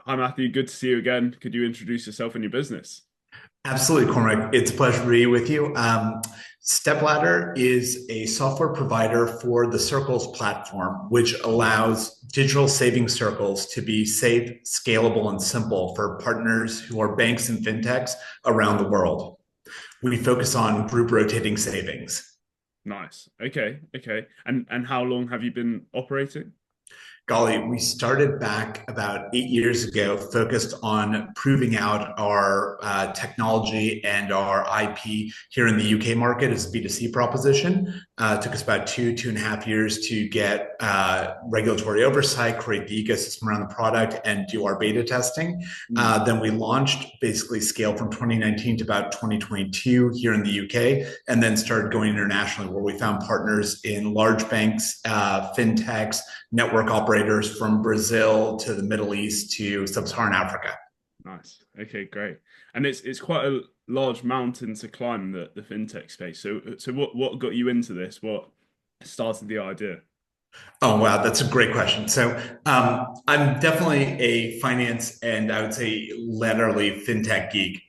Hi, Matthew. Good to see you again. Could you introduce yourself and your business? Absolutely, Cormac. It's a pleasure to be with you. Stepladder is a software provider for the Circles platform, which allows digital saving circles to be safe, scalable, and simple for partners who are banks and fintechs around the world. We focus on group rotating savings. Nice. Okay. Okay. And how long have you been operating? Golly, we started back about 8 years ago, focused on proving out our technology and our IP here in the UK market as a B2C proposition. It took us about 2.5 years to get regulatory oversight, create the ecosystem around the product, and do our beta testing. Mm. Then we launched, basically scaled from 2019 to about 2022 here in the UK, and then started going internationally, where we found partners in large banks, fintechs, network operators from Brazil to the Middle East to sub-Saharan Africa. Nice. Okay, great. And it's quite a large mountain to climb, the fintech space. So what got you into this? What started the idea? Oh, wow, that's a great question. I'm definitely a finance and I would say latterly fintech geek.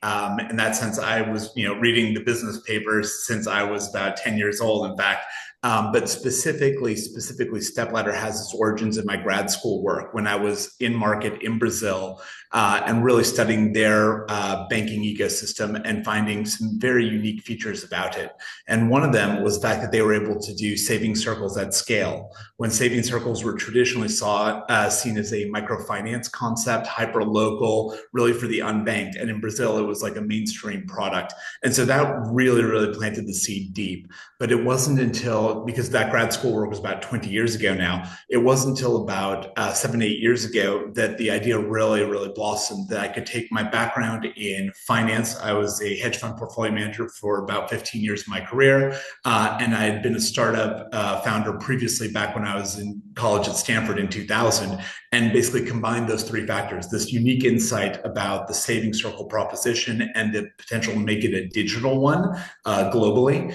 In that sense, I was, reading the business papers since I was about 10 years old, in fact. But specifically, Stepladder has its origins in my grad school work when I was in market in Brazil and really studying their banking ecosystem and finding some very unique features about it. And one of them was the fact that they were able to do saving circles at scale when saving circles were traditionally seen as a microfinance concept, hyper local, really for the unbanked. And in Brazil, it was like a mainstream product. And so that really, really planted the seed deep. But it wasn't until, because that grad school work was about 20 years ago now, it wasn't until about 7, 8 years ago that the idea really, really blossomed that I could take my background in finance. I was a hedge fund portfolio manager for about 15 years of my career. And I had been a startup founder previously back when I was in college at Stanford in 2000, and basically combined those three factors: this unique insight about the saving circle proposition and the potential to make it a digital one globally,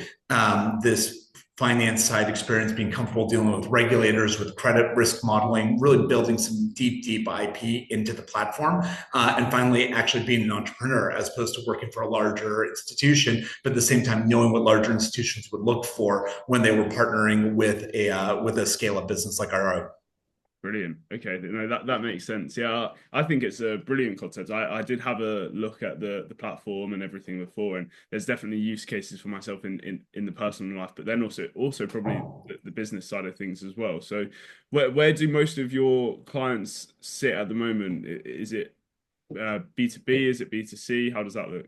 this finance side experience, being comfortable dealing with regulators, with credit risk modeling, really building some deep IP into the platform. And finally, actually being an entrepreneur as opposed to working for a larger institution, but at the same time, knowing what larger institutions would look for when they were partnering with a scale up business like our own. Brilliant. Okay, no, that makes sense. Yeah, I think it's a brilliant concept. I did have a look at the platform and everything before, and there's definitely use cases for myself in the personal life, but then also probably the business side of things as well. So, where do most of your clients sit at the moment? Is it B2B? Is it B2C? How does that look?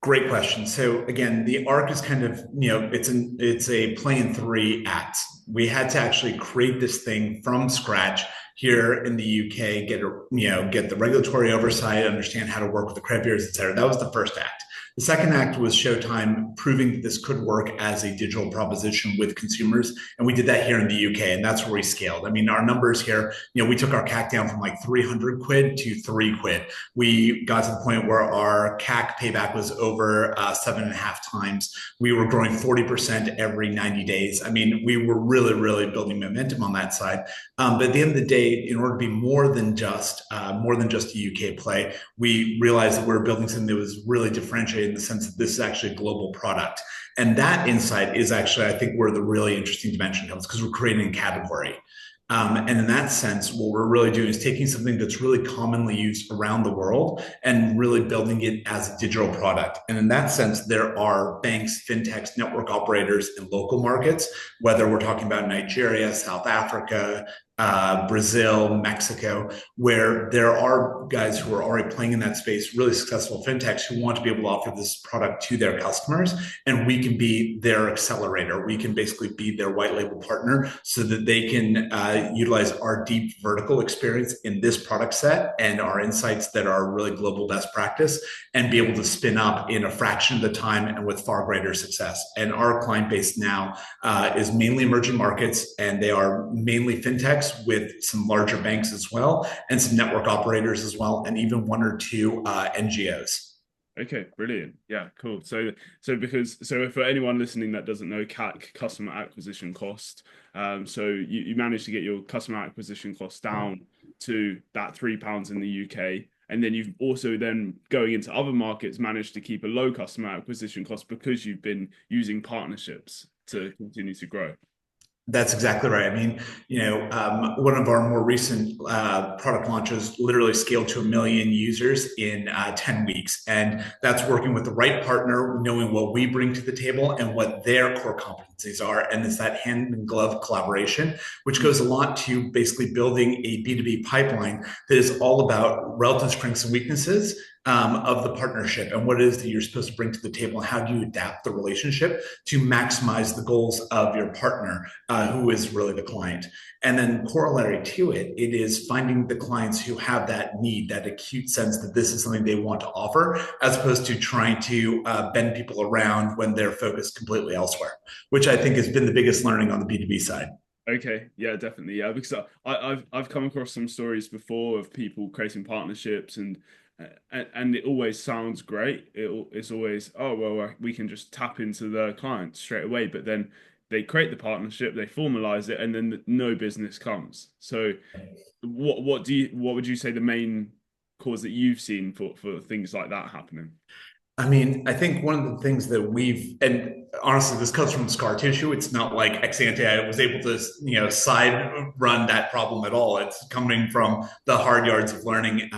Great question. So again, the arc is kind of, it's a play in three acts. We had to actually create this thing from scratch here in the UK, get the regulatory oversight, understand how to work with the credit bureaus, et cetera. That was the first act. The second act was Showtime proving that this could work as a digital proposition with consumers. And we did that here in the UK, and that's where we scaled. I mean, our numbers here, we took our CAC down from like 300 quid to 3 quid. We got to the point where our CAC payback was over 7.5 times. We were growing 40% every 90 days. I mean, we were really, really building momentum on that side. But at the end of the day, in order to be more than just a UK play, we realized that we were building something that was really differentiated in the sense that this is actually a global product. And that insight is actually, I think, where the really interesting dimension comes because we're creating a category. And in that sense, what we're really doing is taking something that's really commonly used around the world and really building it as a digital product. And in that sense, there are banks, fintechs, network operators in local markets, whether we're talking about Nigeria, South Africa, Brazil, Mexico, where there are guys who are already playing in that space, really successful fintechs who want to be able to offer this product to their customers. And we can be their accelerator. We can basically be their white label partner so that they can utilize our deep vertical experience in this product set and our insights that are really global best practice and be able to spin up in a fraction of the time and with far greater success. And our client base now is mainly emerging markets, and they are mainly fintechs with some larger banks as well, and some network operators as well, and even one or two NGOs. Okay, brilliant. Yeah, cool. So for anyone listening that doesn't know CAC, customer acquisition cost, so you managed to get your customer acquisition cost down to that £3 in the UK. And then you've also then going into other markets managed to keep a low customer acquisition cost because you've been using partnerships to continue to grow. That's exactly right. I mean, one of our more recent product launches literally scaled to 1 million users in 10 weeks. And that's working with the right partner, knowing what we bring to the table and what their core competencies are. And it's that hand in glove collaboration, which goes a lot to basically building a B2B pipeline that is all about relative strengths and weaknesses of the partnership and what it is that you're supposed to bring to the table and how do you adapt the relationship to maximize the goals of your partner, who is really the client. And then corollary to it, it is finding the clients who have that need, that acute sense that this is something they want to offer, as opposed to trying to bend people around when they're focused completely elsewhere, which I think has been the biggest learning on the B2B side. Okay, yeah, definitely, yeah, because I've come across some stories before of people creating partnerships and it always sounds great. It's always, oh well, we can just tap into the client straight away, but then they create the partnership, they formalize it, and then no business comes. So, what would you say the main cause that you've seen for things like that happening? I mean, I think one of the things that and honestly, this comes from scar tissue. It's not like ex ante I was able to, side run that problem at all. It's coming from the hard yards of learning.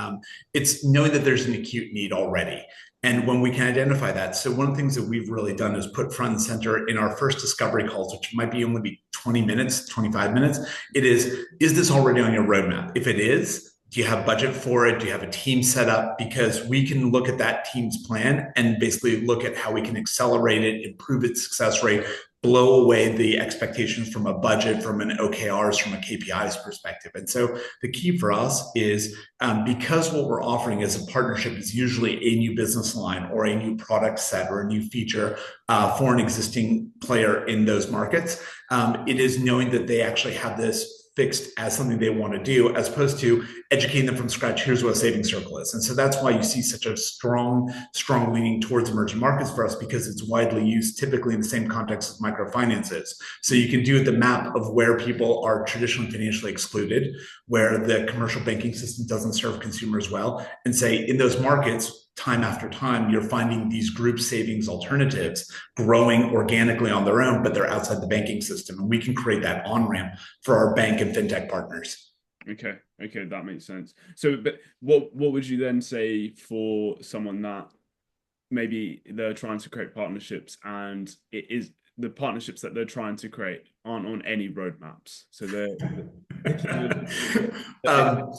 It's knowing that there's an acute need already. And when we can identify that, so one of the things that we've really done is put front and center in our first discovery calls, which might be only be 20 minutes, 25 minutes. It is this already on your roadmap? If it is, do you have budget for it? Do you have a team set up? Because we can look at that team's plan and basically look at how we can accelerate it, improve its success rate, blow away the expectations from a budget, from an OKRs, from a KPIs perspective. And so the key for us is because what we're offering as a partnership is usually a new business line or a new product set or a new feature for an existing player in those markets, it is knowing that they actually have this fixed as something they want to do, as opposed to educating them from scratch. Here's what a savings circle is. And so that's why you see such a strong leaning towards emerging markets for us, because it's widely used typically in the same context as microfinances. So you can do the map of where people are traditionally financially excluded, where the commercial banking system doesn't serve consumers well, and say in those markets, time after time, you're finding these group savings alternatives growing organically on their own, but they're outside the banking system. And we can create that on-ramp for our bank and fintech partners. Okay, that makes sense. So, but what would you then say for someone that maybe they're trying to create partnerships and it is the partnerships that they're trying to create aren't on any roadmaps? So they're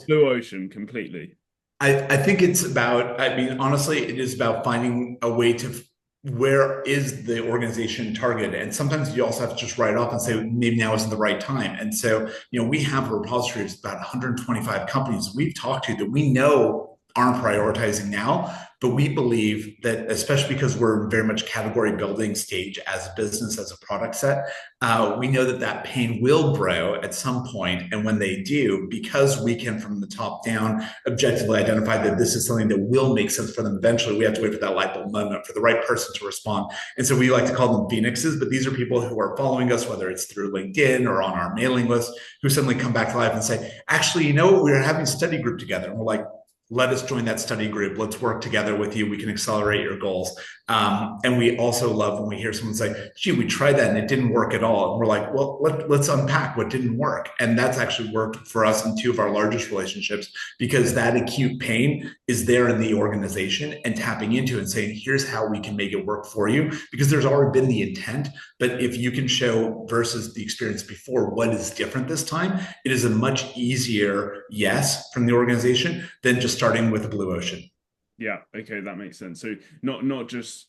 blue ocean completely. I think it's about, I mean, honestly, it is about finding a way to where is the organization targeted. And sometimes you also have to just write off and say, maybe now isn't the right time. And so, we have a repository of about 125 companies we've talked to that we know aren't prioritizing now. But we believe that, especially because we're very much category building stage as a business, as a product set, we know that pain will grow at some point. And when they do, because we can from the top down objectively identify that this is something that will make sense for them eventually, we have to wait for that light bulb moment for the right person to respond. And so we like to call them phoenixes, but these are people who are following us, whether it's through LinkedIn or on our mailing list, who suddenly come back to life and say, actually, we're having a study group together. And we're like, let us join that study group. Let's work together with you. We can accelerate your goals. And we also love when we hear someone say, gee, we tried that and it didn't work at all. And we're like, well, let's unpack what didn't work. And that's actually worked for us in two of our largest relationships, because that acute pain is there in the organization, and tapping into it and saying, here's how we can make it work for you, because there's already been the intent. But if you can show versus the experience before what is different this time, it is a much easier yes from the organization than just starting with a blue ocean. Yeah, okay, that makes sense. So not just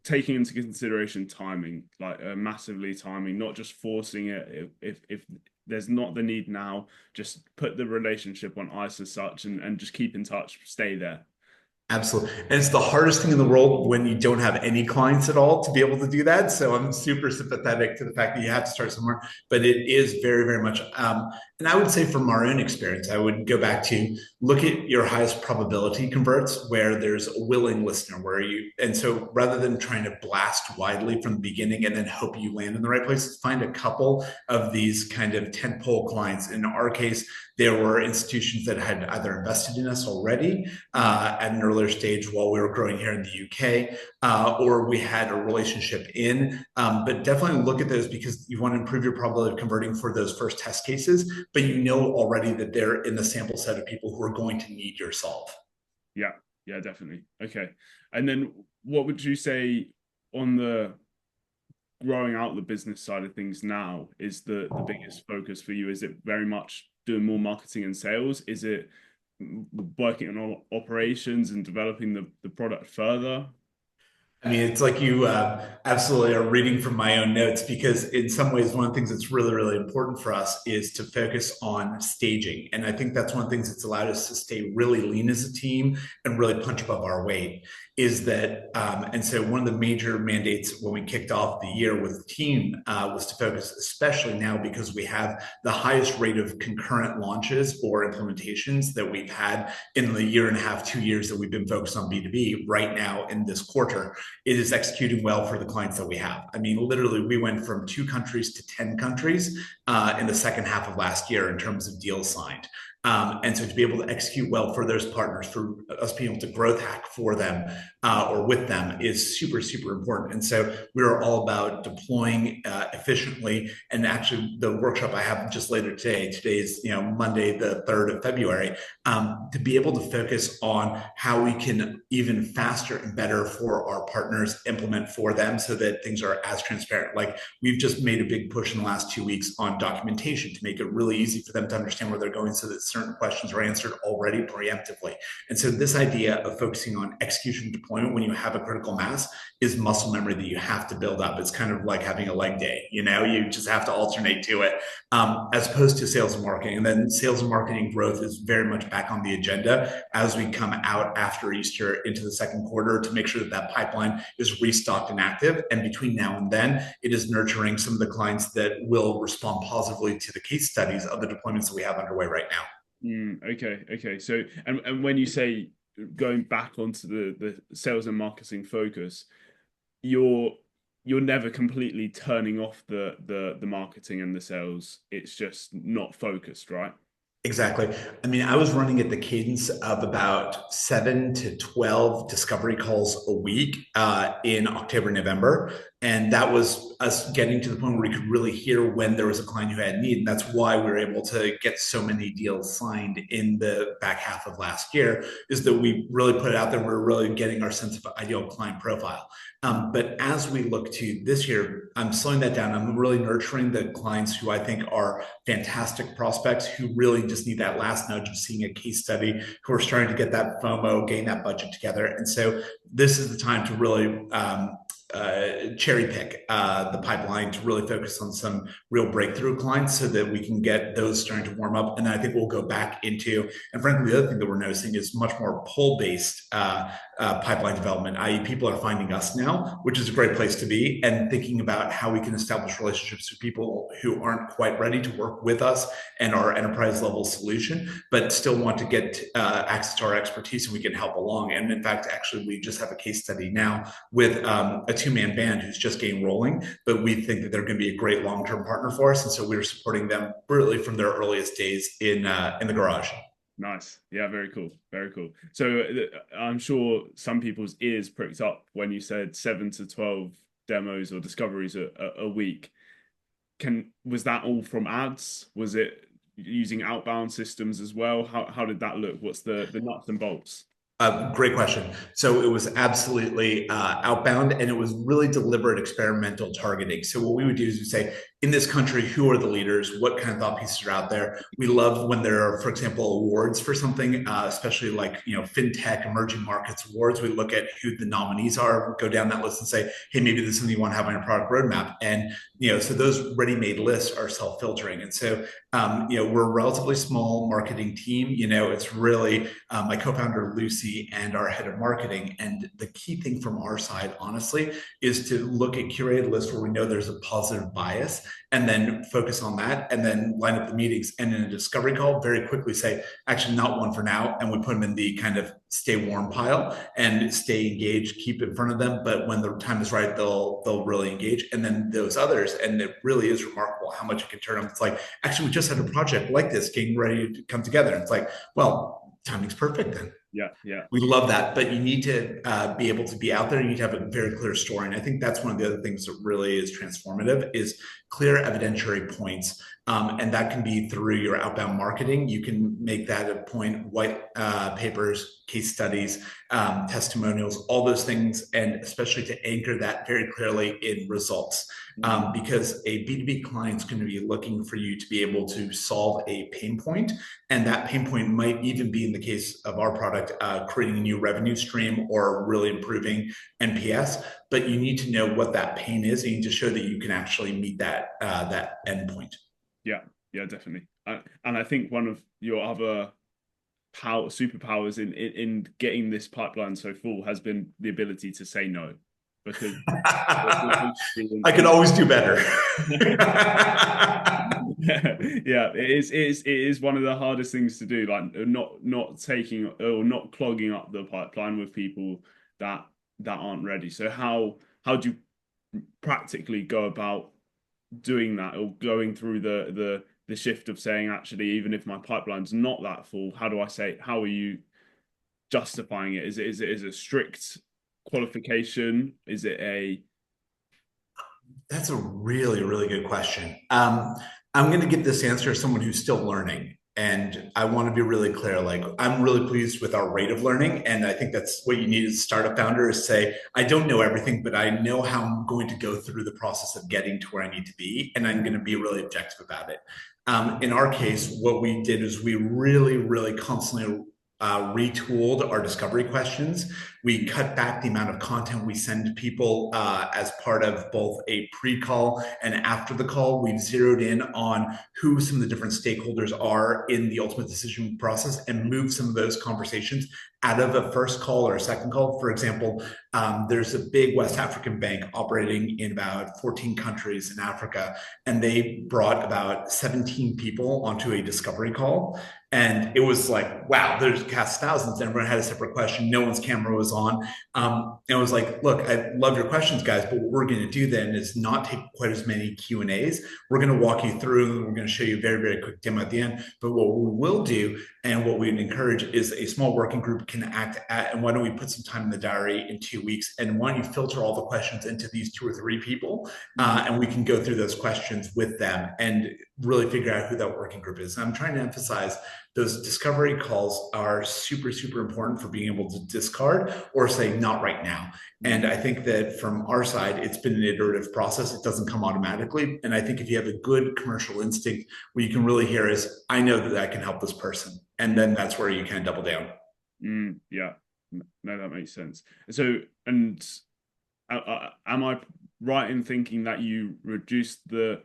taking into consideration timing, like massively timing, not just forcing it if there's not the need now, just put the relationship on ice as such and just keep in touch, stay there. Absolutely. And it's the hardest thing in the world when you don't have any clients at all to be able to do that. So I'm super sympathetic to the fact that you have to start somewhere, but it is very, very much. And I would say from our own experience, I would go back to look at your highest probability converts where there's a willing listener and so rather than trying to blast widely from the beginning and then hope you land in the right places, find a couple of these kind of tentpole clients. In our case, there were institutions that had either invested in us already at an earlier stage while we were growing here in the UK, or we had a relationship in. But definitely look at those because you want to improve your probability of converting for those first test cases, but you know already that they're in the sample set of people who are going to need your solve. Yeah, yeah, definitely. Okay. And then what would you say on the growing out the business side of things now is the biggest focus for you? Is it very much doing more marketing and sales? Is it working on operations and developing the product further? I mean, it's like you absolutely are reading from my own notes because, in some ways, one of the things that's really, really important for us is to focus on staging. And I think that's one of the things that's allowed us to stay really lean as a team and really punch above our weight. Is that, and so one of the major mandates when we kicked off the year with the team was to focus, especially now because we have the highest rate of concurrent launches or implementations that we've had in the year and a half, 2 years that we've been focused on B2B right now in this quarter. It is executing well for the clients that we have. I mean, literally, we went from 2 countries to 10 countries in the second half of last year in terms of deals signed. And so to be able to execute well for those partners, for us being able to growth hack for them or with them is super, super important. And so we're all about deploying efficiently. And actually, the workshop I have just later today is Monday, the 3rd of February, to be able to focus on how we can even faster and better for our partners implement for them so that things are as transparent. Like we've just made a big push in the last 2 weeks on documentation to make it really easy for them to understand where they're going so that certain questions are answered already preemptively. And so this idea of focusing on execution deployment when you have a critical mass is muscle memory that you have to build up. It's kind of like having a leg day, you just have to alternate to it, as opposed to sales and marketing. And then sales and marketing growth is very much back on the agenda as we come out after Easter into the second quarter to make sure that that pipeline is restocked and active. And between now and then, it is nurturing some of the clients that will respond positively to the case studies of the deployments that we have underway right now. Okay. So, and when you say going back onto the sales and marketing focus, you're never completely turning off the marketing and the sales. It's just not focused, right? Exactly. I mean, I was running at the cadence of about 7 to 12 discovery calls a week in October, November. And that was us getting to the point where we could really hear when there was a client who had need. And that's why we were able to get so many deals signed in the back half of last year, is that we really put it out there. We're really getting our sense of ideal client profile. But as we look to this year, I'm slowing that down. I'm really nurturing the clients who I think are fantastic prospects who really just need that last nudge of seeing a case study, who are starting to get that FOMO, gain that budget together. And so this is the time to really cherry pick the pipeline to really focus on some real breakthrough clients so that we can get those starting to warm up. And then I think we'll go back into, and frankly, the other thing that we're noticing is much more pull-based pipeline development, i.e. people are finding us now, which is a great place to be, and thinking about how we can establish relationships with people who aren't quite ready to work with us and our enterprise level solution, but still want to get access to our expertise and we can help along. And in fact, actually, we just have a case study now with a 2-man band who's just getting rolling, but we think that they're going to be a great long-term partner for us. And so we're supporting them really from their earliest days in the garage. Nice. Yeah, very cool. Very cool. So I'm sure some people's ears pricked up when you said 7 to 12 demos or discoveries a week. Was that all from ads? Was it using outbound systems as well? How did that look? What's the nuts and bolts? Great question. So it was absolutely outbound, and it was really deliberate experimental targeting. So what we would do is we say, in this country, who are the leaders? What kind of thought pieces are out there? We love when there are, for example, awards for something, especially like fintech, emerging markets awards. We look at who the nominees are, go down that list, and say, hey, maybe this is something you want to have on your product roadmap. And so those ready-made lists are self-filtering. And so we're a relatively small marketing team. It's really my co-founder Lucy and our head of marketing. And the key thing from our side, honestly, is to look at curated lists where we know there's a positive bias and then focus on that and then line up the meetings. And in a discovery call, very quickly say, actually, not one for now. And we put them in the kind of stay warm pile and stay engaged, keep in front of them. But when the time is right, they'll really engage. And then those others, and it really is remarkable how much you can turn them. It's like, actually, we just had a project like this getting ready to come together. And it's like, well, timing's perfect then. Yeah, yeah. We love that, but you need to be able to be out there. You need to have a very clear story, and I think that's one of the other things that really is transformative is clear evidentiary points, and that can be through your outbound marketing. You can make that a point, white papers, case studies, testimonials, all those things, and especially to anchor that very clearly in results. Because a B2B client is going to be looking for you to be able to solve a pain point. And that pain point might even be, in the case of our product, creating a new revenue stream or really improving NPS. But you need to know what that pain is. And you need to show that you can actually meet that endpoint. Yeah, yeah, definitely. And I think one of your other superpowers in getting this pipeline so full has been the ability to say no. Because I could always do better. Yeah, it is one of the hardest things to do, like not taking or not clogging up the pipeline with people that aren't ready. So how do you practically go about doing that, or going through the shift of saying, actually, even if my pipeline's not that full, how are you justifying it? Is it a strict qualification? Is it a... That's a really, really good question. I'm going to give this answer as someone who's still learning. And I want to be really clear, like, I'm really pleased with our rate of learning. And I think that's what you need as a startup founder, is say, I don't know everything, but I know how I'm going to go through the process of getting to where I need to be. And I'm going to be really objective about it. In our case, what we did is we really, really constantly retooled our discovery questions. We cut back the amount of content we send people as part of both a pre-call and after the call. We've zeroed in on who some of the different stakeholders are in the ultimate decision process and moved some of those conversations out of a first call or a second call. For example, there's a big West African bank operating in about 14 countries in Africa, and they brought about 17 people onto a discovery call. And it was like, wow, there's cast thousands. And everyone had a separate question. No one's camera was on. And it was like, look, I love your questions, guys, but what we're going to do then is not take quite as many Q&As. We're going to walk you through, and we're going to show you a very, very quick demo at the end. But what we will do, and what we'd encourage, is a small working group can act at, and why don't we put some time in the diary in 2 weeks? And why don't you filter all the questions into these 2 or 3 people? And we can go through those questions with them and really figure out who that working group is. And I'm trying to emphasize those discovery calls are super, super important for being able to discard or say not right now. And I think that from our side, it's been an iterative process. It doesn't come automatically. And I think if you have a good commercial instinct, what you can really hear is, I know that I can help this person. And then that's where you kind of double down. Yeah, no, that makes sense. So, and am I right in thinking that you reduced the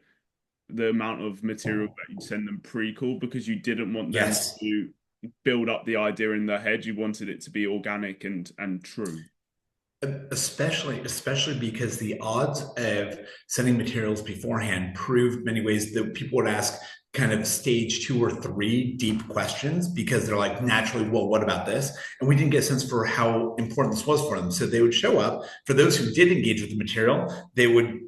amount of material that you send them pre-call because you didn't want them to build up the idea in their head? You wanted it to be organic and true. Especially because the odds of sending materials beforehand proved many ways that people would ask kind of stage 2 or 3 deep questions, because they're like, naturally, well, what about this? And we didn't get a sense for how important this was for them. So they would show up. For those who did engage with the material, they would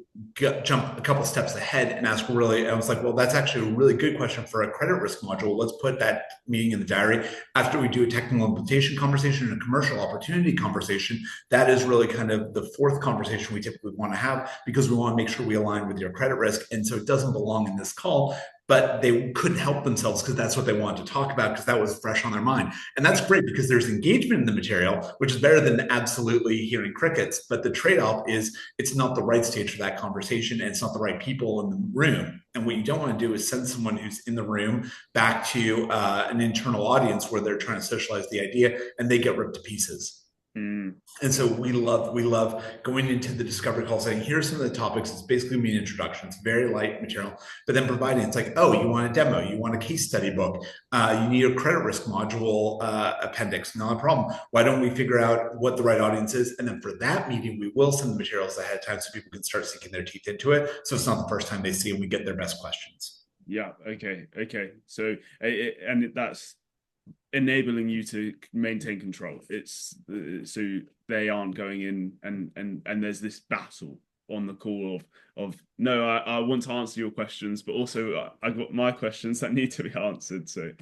jump a couple steps ahead and ask, really, I was like, well, that's actually a really good question for a credit risk module. Let's put that meeting in the diary. After we do a technical implementation conversation and a commercial opportunity conversation, that is really kind of the 4th conversation we typically want to have, because we want to make sure we align with your credit risk. And so it doesn't belong in this call, but they couldn't help themselves because that's what they wanted to talk about, because that was fresh on their mind. And that's great because there's engagement in the material, which is better than absolutely hearing crickets. But the trade-off is it's not the right stage for that conversation, and it's not the right people in the room. And what you don't want to do is send someone who's in the room back to an internal audience where they're trying to socialize the idea and they get ripped to pieces. Mm, And so we love going into the discovery call saying, here's some of the topics. It's basically me an introduction. It's very light material, but then providing it's like, oh, you want a demo, you want a case study book, you need a credit risk module appendix. Not a problem. Why don't we figure out what the right audience is? And then for that meeting, we will send the materials ahead of time so people can start sinking their teeth into it. So it's not the first time they see and we get their best questions. yeah. Okay. Okay. So, that's enabling you to maintain control. It's so they aren't going in and there's this battle on the call of no, I want to answer your questions, but also I got my questions that need to be answered. So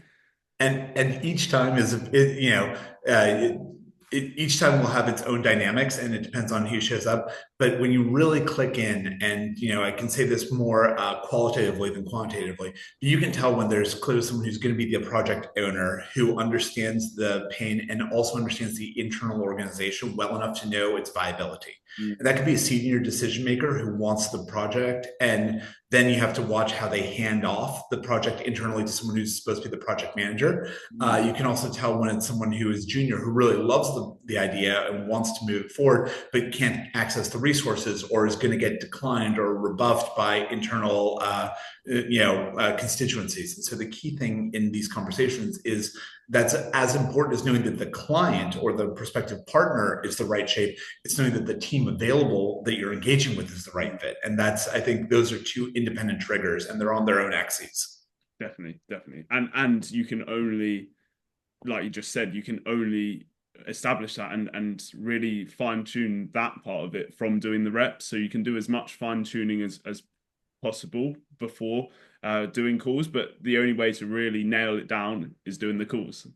And each time is you know each time will have its own dynamics and it depends on who shows up, but when you really click in, and I can say this more qualitatively than quantitatively, you can tell when there's clearly someone who's going to be the project owner who understands the pain and also understands the internal organization well enough to know its viability. And that could be a senior decision maker who wants the project, and then you have to watch how they hand off the project internally to someone who's supposed to be the project manager. You can also tell when it's someone who is junior, who really loves the idea and wants to move it forward, but can't access the resources or is going to get declined or rebuffed by internal constituencies. And so the key thing in these conversations is that's as important as knowing that the client or the prospective partner is the right shape. It's knowing that the team available that you're engaging with is the right fit. And that's, I think those are two independent triggers and they're on their own axes. definitely, definitely, and you can only, like you just said, you can only establish that and really fine tune that part of it from doing the reps. So you can do as much fine tuning as possible before doing calls, but the only way to really nail it down is doing the calls.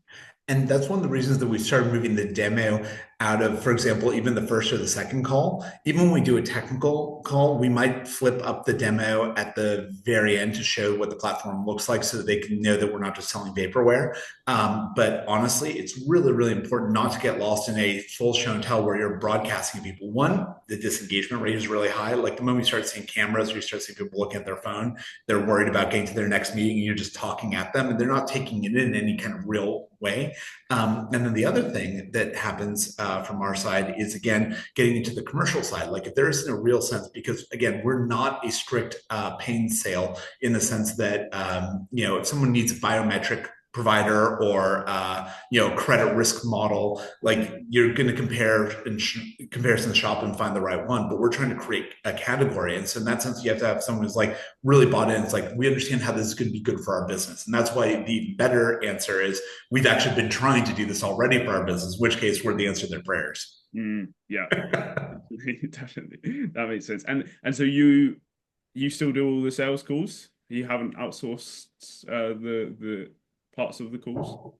And that's one of the reasons that we started moving the demo out of, for example, even the first or the second call. Even when we do a technical call, we might flip up the demo at the very end to show what the platform looks like so that they can know that we're not just selling vaporware. But honestly, it's really, really important not to get lost in a full show and tell where you're broadcasting people. One, the disengagement rate is really high. Like the moment you start seeing cameras or you start seeing people looking at their phone, they're worried about getting to their next meeting and you're just talking at them and they're not taking it in any kind of real way. And then the other thing that happens from our side is, again, getting into the commercial side. Like if there isn't a real sense, because again, we're not a strict pain sale in the sense that, if someone needs a biometric provider or credit risk model, like you're going to comparison shop and find the right one, but we're trying to create a category, and so in that sense you have to have someone who's like really bought in. It's like, we understand how this is going to be good for our business, and that's why the better answer is we've actually been trying to do this already for our business, in which case we're the answer to their prayers. Yeah, definitely, that makes sense. And so you still do all the sales calls? You haven't outsourced the parts of the calls?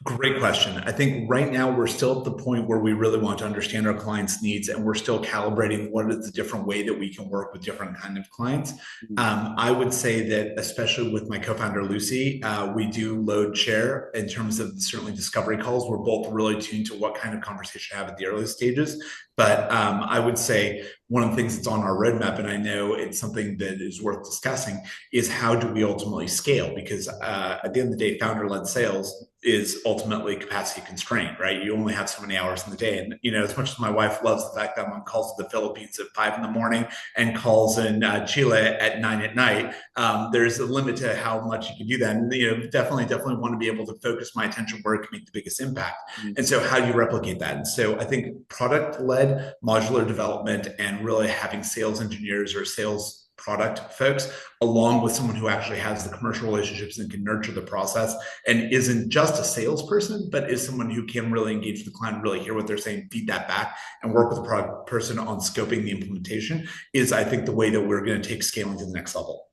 Great question. I think right now we're still at the point where we really want to understand our clients' needs, and we're still calibrating what is the different way that we can work with different kind of clients. I would say that, especially with my co-founder Lucy, we do load share in terms of certainly discovery calls. We're both really tuned to what kind of conversation to have at the early stages. But I would say one of the things that's on our roadmap, and I know it's something that is worth discussing, is how do we ultimately scale? Because at the end of the day, founder-led sales is ultimately capacity constrained, right? You only have so many hours in the day. And, as much as my wife loves the fact that I'm on calls to the Philippines at 5 a.m. and calls in Chile at 9 p.m, there's a limit to how much you can do that. And, definitely want to be able to focus my attention where it can make the biggest impact. And so how do you replicate that? And so I think product-led modular development and really having sales engineers or sales product folks, along with someone who actually has the commercial relationships and can nurture the process and isn't just a salesperson, but is someone who can really engage the client, really hear what they're saying, feed that back, and work with the product person on scoping the implementation, is, I think, the way that we're going to take scaling to the next level.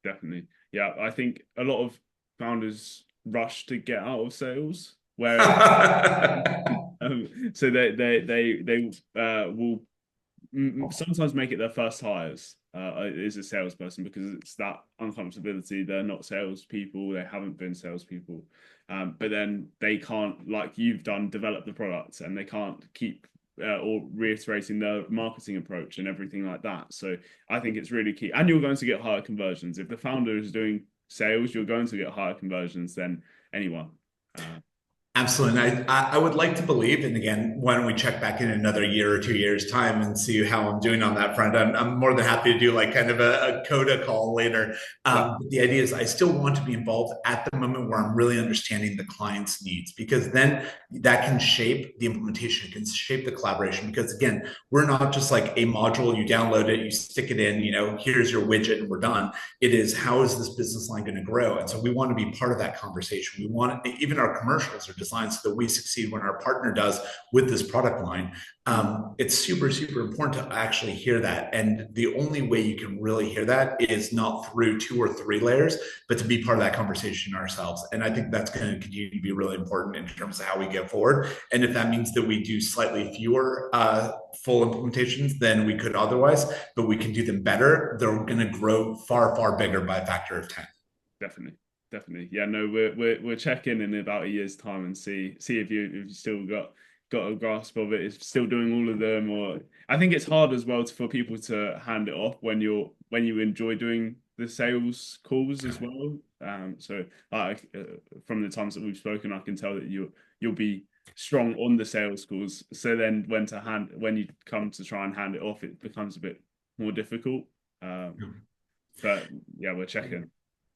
Definitely. Yeah, I think a lot of founders rush to get out of sales, where so they will sometimes make it their first hires is a salesperson, because it's that uncomfortability. They're not salespeople. They haven't been salespeople. But then they can't, like you've done, develop the product, and they can't keep or reiterating the marketing approach and everything like that. So I think it's really key. And you're going to get higher conversions. If the founder is doing sales, you're going to get higher conversions than anyone. Absolutely. And I would like to believe, and again, why don't we check back in another year or 2 years' time and see how I'm doing on that front? I'm more than happy to do like kind of a coda call later. Yeah, But the idea is I still want to be involved at the moment where I'm really understanding the client's needs, because then that can shape the implementation, it can shape the collaboration. Because again, we're not just like a module, you download it, you stick it in, here's your widget and we're done. It is, how is this business line going to grow? And so we want to be part of that conversation. We want, even our commercials are designed so that we succeed when our partner does with this product line. It's super, super important to actually hear that. And the only way you can really hear that is not through 2 or 3 layers, but to be part of that conversation ourselves. And I think that's going to continue to be really important in terms of how we get forward. And if that means that we do slightly fewer full implementations than we could otherwise, but we can do them better, they're going to grow far, far bigger by a factor of 10. Definitely. Yeah, no, we'll check in about a year's time and see if you still got a grasp of it, is still doing all of them. Or I think it's hard as well for people to hand it off when you enjoy doing the sales calls as well. So from the times that we've spoken, I can tell that you'll be strong on the sales calls. So then when you come to try and hand it off, it becomes a bit more difficult. But yeah, we're checking.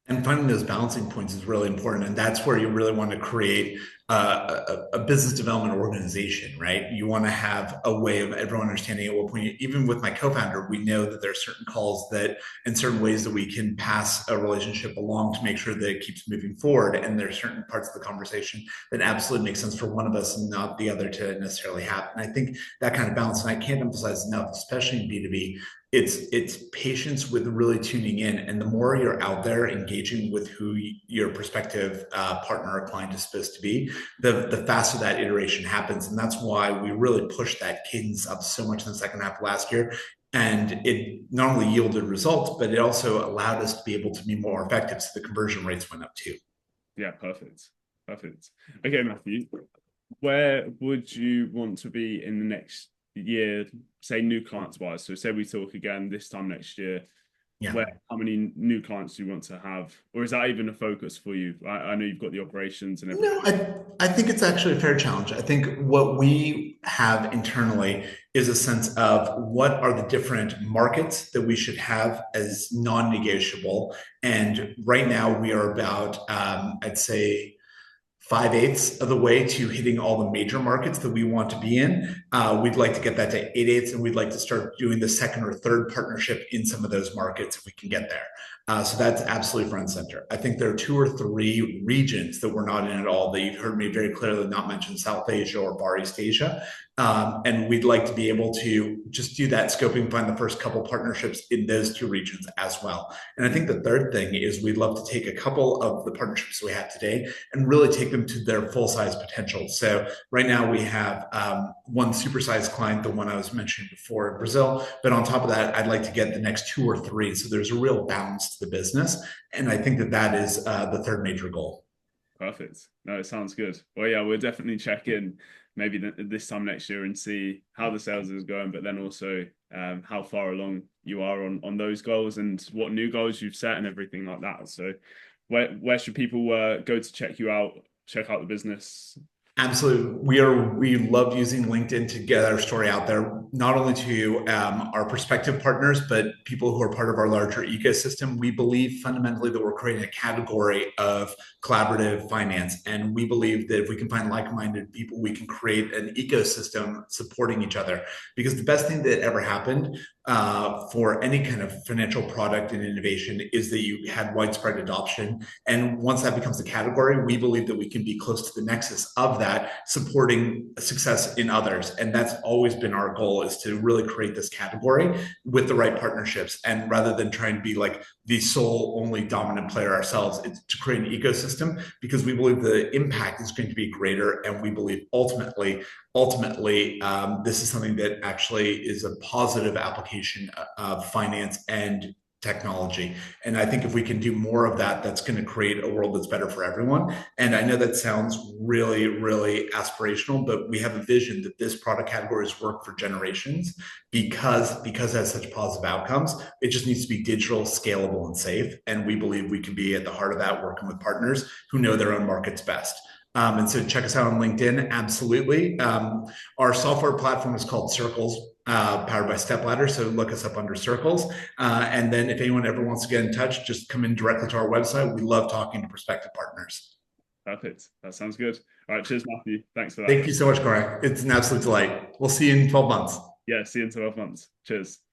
And finding those balancing points is really important. And that's where you really want to create a business development organization, right? You want to have a way of everyone understanding at what point, even with my co-founder, we know that there are certain calls that, and certain ways that we can pass a relationship along to make sure that it keeps moving forward. And there are certain parts of the conversation that absolutely make sense for one of us and not the other to necessarily happen. I think that kind of balance, and I can't emphasize enough, especially in B2B, it's patience with really tuning in. And the more you're out there engaging with who your prospective partner or client is supposed to be, the faster that iteration happens. And that's why we really pushed that cadence up so much in the second half of last year. And it not only yielded results, but it also allowed us to be able to be more effective. So the conversion rates went up too. Yeah, perfect. Okay, Matthew, where would you want to be in the next year, say new clients wise? So say we talk again this time next year, Yeah. How many new clients do you want to have? Or is that even a focus for you? I know you've got the operations and everything. No, I think it's actually a fair challenge. I think what we have internally is a sense of what are the different markets that we should have as non-negotiable. And right now we are about, I'd say, 5/8 of the way to hitting all the major markets that we want to be in. We'd like to get that to 8/8, and we'd like to start doing the second or third partnership in some of those markets if we can get there. So that's absolutely front and center. I think there are 2 or 3 regions that we're not in at all that you've heard me very clearly not mention: South Asia or Far East Asia. And we'd like to be able to just do that scoping, find the first couple partnerships in those 2 regions as well. And I think the third thing is we'd love to take a couple of the partnerships we have today and really take them to their full size potential. So right now we have one supersized client, the one I was mentioning before in Brazil. But on top of that, I'd like to get the next 2 or 3. So there's a real balance to the business. And I think that is the third major goal. Perfect. No, it sounds good. Well, yeah, we'll definitely check in maybe this time next year and see how the sales is going, but then also how far along you are on those goals and what new goals you've set and everything like that. So where should people go to check you out, check out the business? Absolutely. We love using LinkedIn to get our story out there, not only to our prospective partners, but people who are part of our larger ecosystem. We believe fundamentally that we're creating a category of collaborative finance. And we believe that if we can find like-minded people, we can create an ecosystem supporting each other. Because the best thing that ever happened for any kind of financial product and innovation is that you had widespread adoption. And once that becomes a category, we believe that we can be close to the nexus of that, supporting success in others. And that's always been our goal, is to really create this category with the right partnerships. And rather than trying to be like the sole only dominant player ourselves, it's to create an ecosystem, because we believe the impact is going to be greater. And we believe ultimately, this is something that actually is a positive application of finance and technology. And I think if we can do more of that, that's going to create a world that's better for everyone. And I know that sounds really, really aspirational, but we have a vision that this product category has worked for generations because it has such positive outcomes. It just needs to be digital, scalable, and safe. And we believe we can be at the heart of that, working with partners who know their own markets best. And so check us out on LinkedIn. Absolutely. Our software platform is called Circles, powered by Stepladder. So look us up under Circles. And then if anyone ever wants to get in touch, just come in directly to our website. We love talking to prospective partners. Perfect. That sounds good. All right. Cheers, Matthew. Thanks for that. Thank you so much, Corey. It's an absolute delight. We'll see you in 12 months. Yeah. See you in 12 months. Cheers.